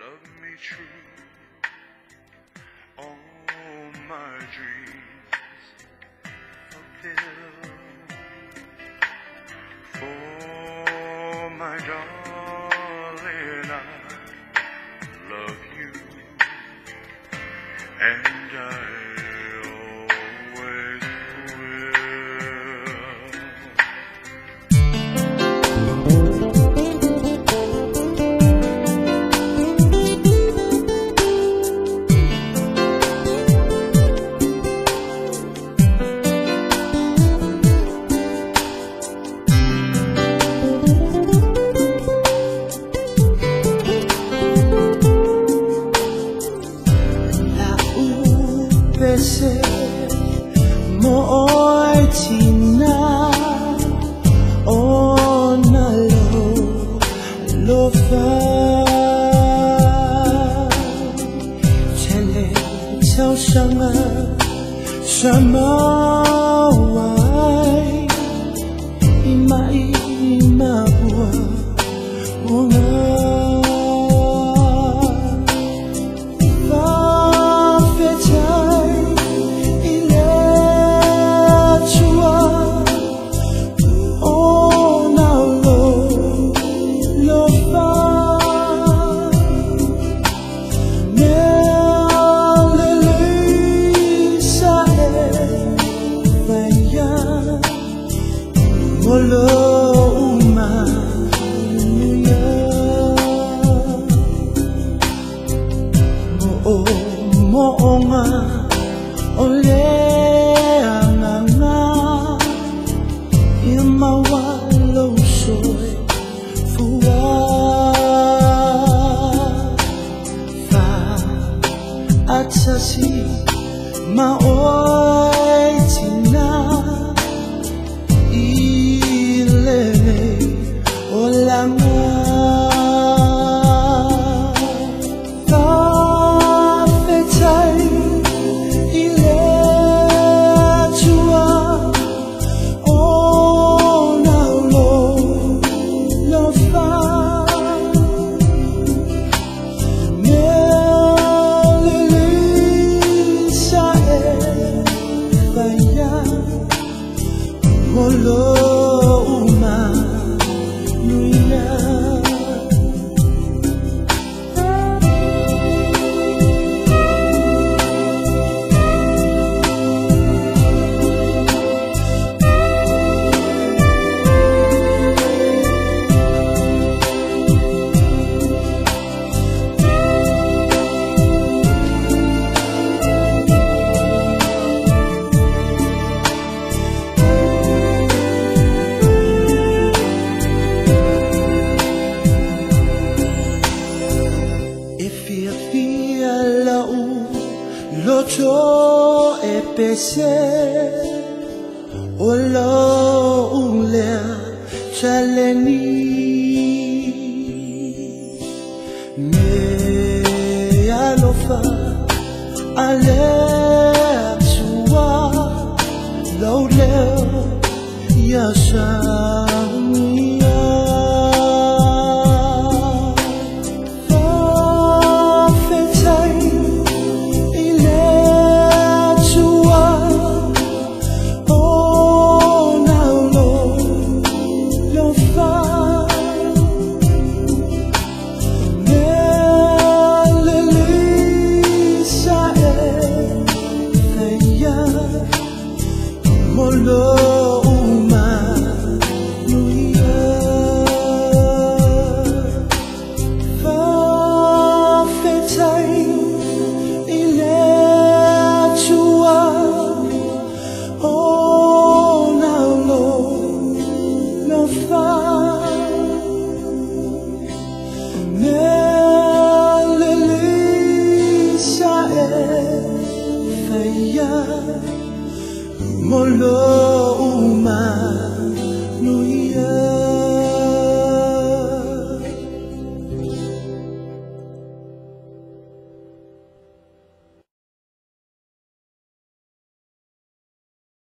love me true. All my dreams fulfill. For my darling, I love you, and I always will. Mỗi chỉ na ô na lo fa chele chao sang a sama wai ima bua bunga Molo uma mo nga ole nga imawalo soy fuwa fa at sasi maoy tina Molo uma nuya Loto e pese Olo ulea chaleni Me alofa ale tua Loleo yasha Molo uma nuya fa fetai ile chua oh now no fa melisa e faya Molo